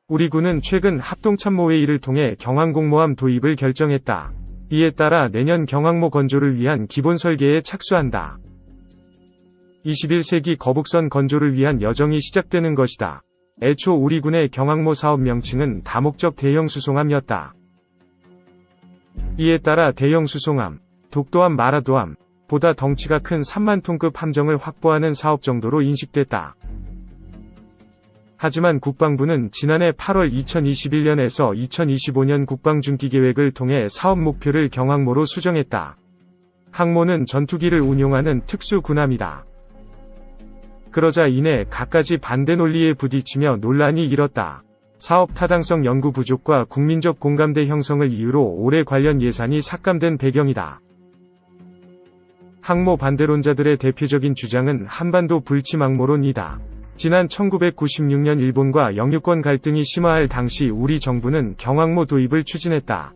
우리 군은 최근 합동참모회의를 통해 경항공모함 도입을 결정했다. 이에 따라 내년 경항모 건조를 위한 기본 설계에 착수한다. 21세기 거북선 건조를 위한 여정이 시작되는 것이다. 애초 우리 군의 경항모 사업 명칭은 다목적 대형 수송함이었다. 이에 따라 대형 수송함, 독도함, 마라도함, 보다 덩치가 큰 3만 톤급 함정을 확보하는 사업 정도로 인식됐다. 하지만 국방부는 지난해 8월 2021년에서 2025년 국방중기계획을 통해 사업 목표를 경항모로 수정했다. 항모는 전투기를 운용하는 특수군함이다. 그러자 이내 갖가지 반대 논리에 부딪히며 논란이 일었다. 사업 타당성 연구 부족과 국민적 공감대 형성을 이유로 올해 관련 예산이 삭감된 배경이다. 항모 반대론자들의 대표적인 주장은 한반도 불침항모론이다. 지난 1996년 일본과 영유권 갈등이 심화할 당시 우리 정부는 경항모 도입을 추진했다.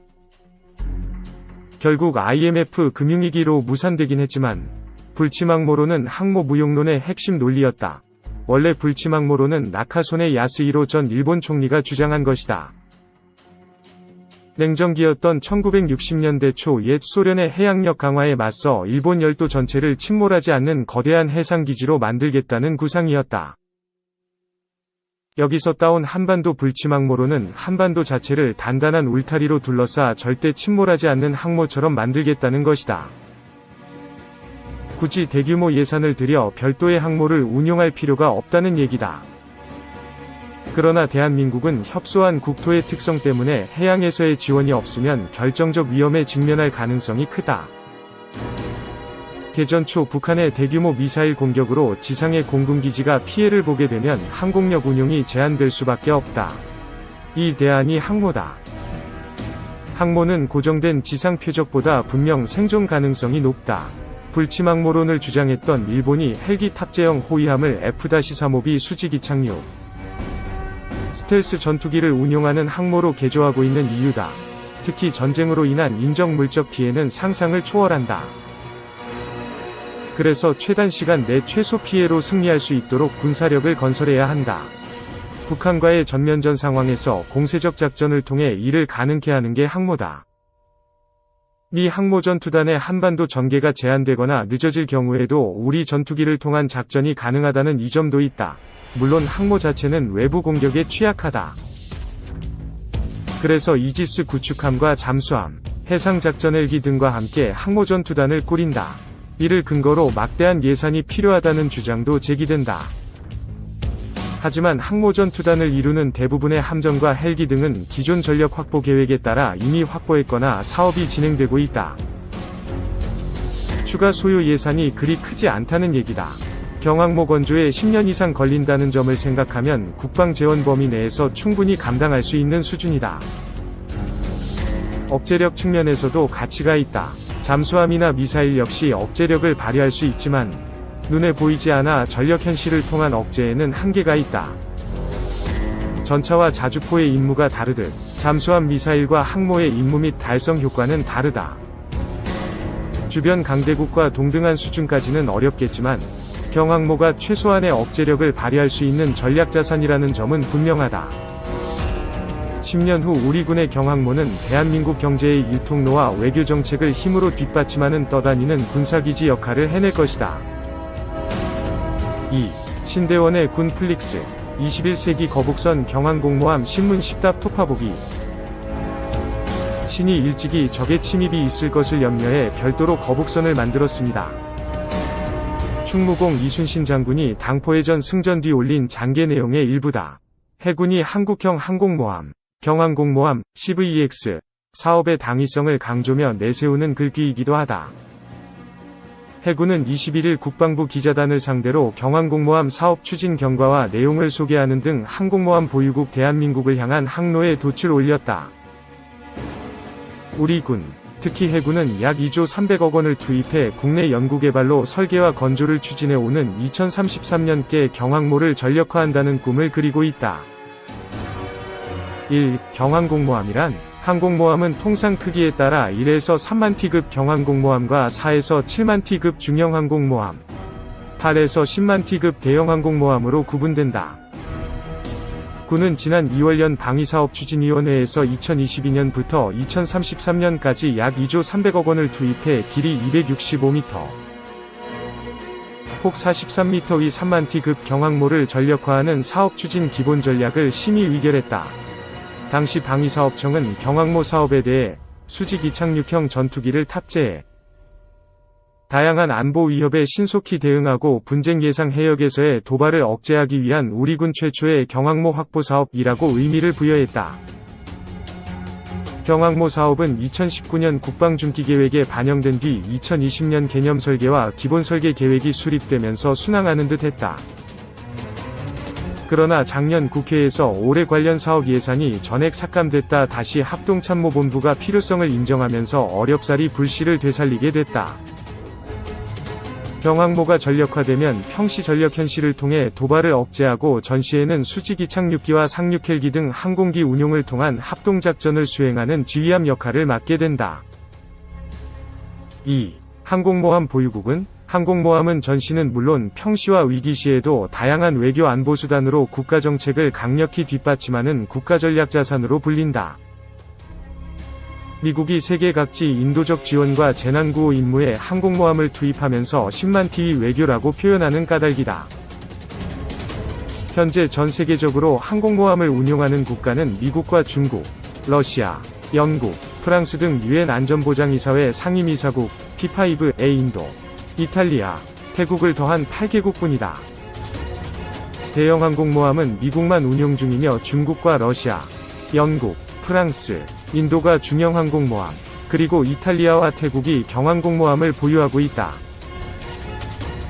결국 IMF 금융위기로 무산되긴 했지만 불침항모론은 항모 무용론의 핵심 논리였다. 원래 불침항모론은 나카소네 야스히로 전 일본 총리가 주장한 것이다. 냉전기였던 1960년대 초 옛 소련의 해양력 강화에 맞서 일본 열도 전체를 침몰하지 않는 거대한 해상기지로 만들겠다는 구상이었다. 여기서 따온 한반도 불침항모론은 한반도 자체를 단단한 울타리로 둘러싸 절대 침몰하지 않는 항모처럼 만들겠다는 것이다. 굳이 대규모 예산을 들여 별도의 항모를 운용할 필요가 없다는 얘기다. 그러나 대한민국은 협소한 국토의 특성 때문에 해양에서의 지원이 없으면 결정적 위험에 직면할 가능성이 크다. 개전 초 북한의 대규모 미사일 공격으로 지상의 공군기지가 피해를 보게 되면 항공력 운용이 제한될 수밖에 없다. 이 대안이 항모다. 항모는 고정된 지상 표적보다 분명 생존 가능성이 높다. 불침항모론을 주장했던 일본이 헬기 탑재형 호위함을 F-35B 수직이 착륙, 스텔스 전투기를 운용하는 항모로 개조하고 있는 이유다. 특히 전쟁으로 인한 인적 물적 피해는 상상을 초월한다. 그래서 최단 시간 내 최소 피해로 승리할 수 있도록 군사력을 건설해야 한다. 북한과의 전면전 상황에서 공세적 작전을 통해 이를 가능케 하는 게 항모다. 미 항모 전투단의 한반도 전개가 제한되거나 늦어질 경우에도 우리 전투기를 통한 작전이 가능하다는 이점도 있다. 물론 항모 자체는 외부 공격에 취약하다. 그래서 이지스 구축함과 잠수함, 해상작전 헬기 등과 함께 항모 전투단을 꾸린다. 이를 근거로 막대한 예산이 필요하다는 주장도 제기된다. 하지만 항모 전투단을 이루는 대부분의 함정과 헬기 등은 기존 전력 확보 계획에 따라 이미 확보했거나 사업이 진행되고 있다. 추가 소요 예산이 그리 크지 않다는 얘기다. 경항모 건조에 10년 이상 걸린다는 점을 생각하면 국방 재원 범위 내에서 충분히 감당할 수 있는 수준이다. 억제력 측면에서도 가치가 있다. 잠수함이나 미사일 역시 억제력을 발휘할 수 있지만 눈에 보이지 않아 전력 현실을 통한 억제에는 한계가 있다. 전차와 자주포의 임무가 다르듯 잠수함 미사일과 항모의 임무 및 달성 효과는 다르다. 주변 강대국과 동등한 수준까지는 어렵겠지만 경항모가 최소한의 억제력을 발휘할 수 있는 전략자산이라는 점은 분명하다. 10년 후 우리 군의 경항모는 대한민국 경제의 일통로와 외교정책을 힘으로 뒷받침하는 떠다니는 군사기지 역할을 해낼 것이다. 2. 신대원의 군 플릭스 21세기 거북선 경항공모함 신문 10답 토파보기. 신이 일찍이 적의 침입이 있을 것을 염려해 별도로 거북선을 만들었습니다. 충무공 이순신 장군이 당포해전 승전 뒤 올린 장계 내용의 일부다. 해군이 한국형 항공모함, 경항공모함, CVEX 사업의 당위성을 강조며 내세우는 글귀이기도 하다. 해군은 21일 국방부 기자단을 상대로 경항공모함 사업 추진 경과와 내용을 소개하는 등 항공모함 보유국 대한민국을 향한 항로에 돛을 올렸다. 우리 군, 특히 해군은 약 2조 300억 원을 투입해 국내 연구개발로 설계와 건조를 추진해오는 2033년께 경항모를 전력화한다는 꿈을 그리고 있다. 1. 경항공모함이란 항공모함은 통상 크기에 따라 1에서 3만 T급 경항공모함과 4에서 7만 T급 중형항공모함, 8에서 10만 T급 대형항공모함으로 구분된다. 군은 지난 2월 방위사업추진위원회에서 2022년부터 2033년까지 약 2조 300억 원을 투입해 길이 265m, 폭 43m의 3만티급 경항모를 전력화하는 사업추진 기본전략을 심의 의결했다. 당시 방위사업청은 경항모 사업에 대해 수직 이착륙형 전투기를 탑재해 다양한 안보 위협에 신속히 대응하고 분쟁 예상 해역에서의 도발을 억제하기 위한 우리군 최초의 경항모 확보 사업이라고 의미를 부여했다. 경항모 사업은 2019년 국방중기계획에 반영된 뒤 2020년 개념설계와 기본설계 계획이 수립되면서 순항하는 듯 했다. 그러나 작년 국회에서 올해 관련 사업 예산이 전액 삭감됐다. 다시 합동참모본부가 필요성을 인정하면서 어렵사리 불씨를 되살리게 됐다. 경항모가 전력화되면 평시 전력 현실을 통해 도발을 억제하고 전시에는 수직이착륙기와 상륙헬기 등 항공기 운용을 통한 합동작전을 수행하는 지휘함 역할을 맡게 된다. 2. 항공모함 보유국은 항공모함은 전시는 물론 평시와 위기시에도 다양한 외교 안보수단으로 국가정책을 강력히 뒷받침하는 국가전략자산으로 불린다. 미국이 세계 각지 인도적 지원과 재난구호 임무에 항공모함을 투입하면서 10만 T의 외교라고 표현하는 까닭이다. 현재 전 세계적으로 항공모함을 운용하는 국가는 미국과 중국, 러시아, 영국, 프랑스 등 유엔 안전보장이사회 상임이사국, P5에 인도, 이탈리아, 태국을 더한 8개국뿐이다. 대형 항공모함은 미국만 운용 중이며 중국과 러시아, 영국, 프랑스, 인도가 중형 항공모함, 그리고 이탈리아와 태국이 경항공모함을 보유하고 있다.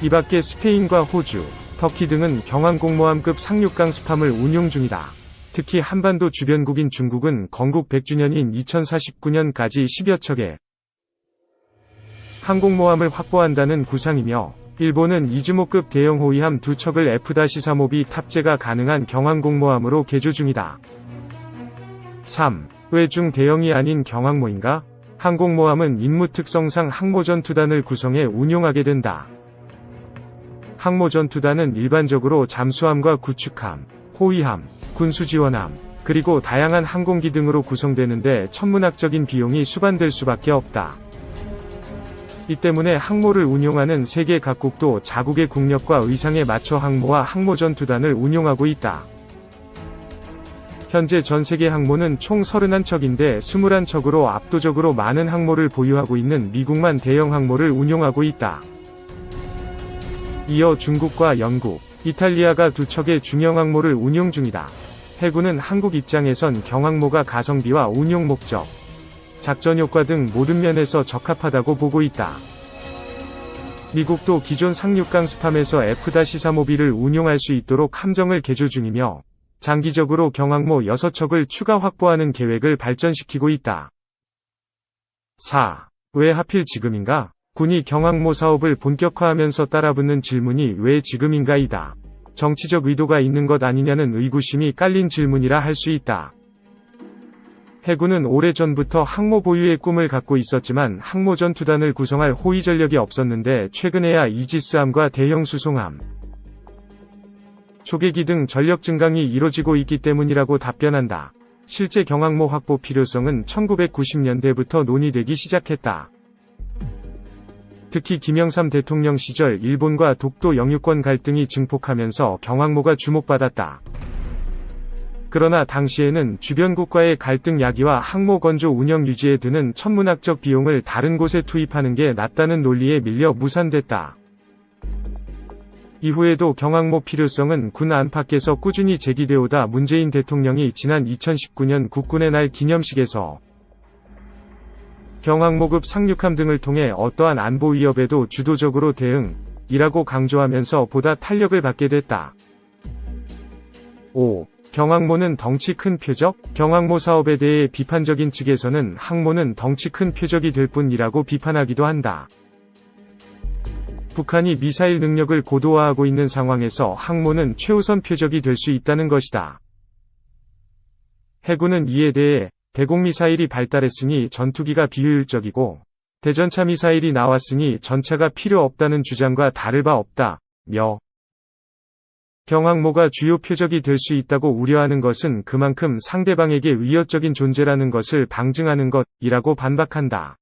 이 밖에 스페인과 호주, 터키 등은 경항공모함급 상륙강 스팜을 운용 중이다. 특히 한반도 주변국인 중국은 건국 100주년인 2049년까지 10여 척의 항공모함을 확보한다는 구상이며, 일본은 이즈모급 대형 호위함 2척을 F-35B 탑재가 가능한 경항공모함으로 개조 중이다. 3. 왜 중대형이 아닌 경항모인가? 항공모함은 임무 특성상 항모전투단을 구성해 운용하게 된다. 항모전투단은 일반적으로 잠수함과 구축함, 호위함, 군수지원함, 그리고 다양한 항공기 등으로 구성되는데 천문학적인 비용이 수반될 수밖에 없다. 이 때문에 항모를 운용하는 세계 각국도 자국의 국력과 의상에 맞춰 항모와 항모전투단을 운용하고 있다. 현재 전세계 항모는 총 31척인데 21척으로 압도적으로 많은 항모를 보유하고 있는 미국만 대형 항모를 운용하고 있다. 이어 중국과 영국, 이탈리아가 2척의 중형 항모를 운용 중이다. 해군은 한국 입장에선 경항모가 가성비와 운용 목적, 작전 효과 등 모든 면에서 적합하다고 보고 있다. 미국도 기존 상륙강 스팜에서 F-35B를 운용할 수 있도록 함정을 개조 중이며, 장기적으로 경항모 6척을 추가 확보하는 계획을 발전시키고 있다. 4. 왜 하필 지금인가? 군이 경항모 사업을 본격화하면서 따라붙는 질문이 왜 지금인가이다. 정치적 의도가 있는 것 아니냐는 의구심이 깔린 질문이라 할 수 있다. 해군은 오래전부터 항모 보유의 꿈을 갖고 있었지만 항모전투단을 구성할 호위 전력이 없었는데 최근에야 이지스함과 대형 수송함, 초계기 등 전력 증강이 이뤄지고 있기 때문이라고 답변한다. 실제 경항모 확보 필요성은 1990년대부터 논의되기 시작했다. 특히 김영삼 대통령 시절 일본과 독도 영유권 갈등이 증폭하면서 경항모가 주목받았다. 그러나 당시에는 주변국과의 갈등 야기와 항모 건조 운영 유지에 드는 천문학적 비용을 다른 곳에 투입하는 게 낫다는 논리에 밀려 무산됐다. 이후에도 경항모 필요성은 군 안팎에서 꾸준히 제기되오다 문재인 대통령이 지난 2019년 국군의 날 기념식에서 경항모급 상륙함 등을 통해 어떠한 안보 위협에도 주도적으로 대응이라고 강조하면서 보다 탄력을 받게 됐다. 5. 경항모는 덩치 큰 표적? 경항모 사업에 대해 비판적인 측에서는 항모는 덩치 큰 표적이 될 뿐이라고 비판하기도 한다. 북한이 미사일 능력을 고도화하고 있는 상황에서 항모는 최우선 표적이 될 수 있다는 것이다. 해군은 이에 대해 대공미사일이 발달했으니 전투기가 비효율적이고 대전차 미사일이 나왔으니 전차가 필요 없다는 주장과 다를 바 없다며 병항모가 주요 표적이 될 수 있다고 우려하는 것은 그만큼 상대방에게 위협적인 존재라는 것을 방증하는 것이라고 반박한다.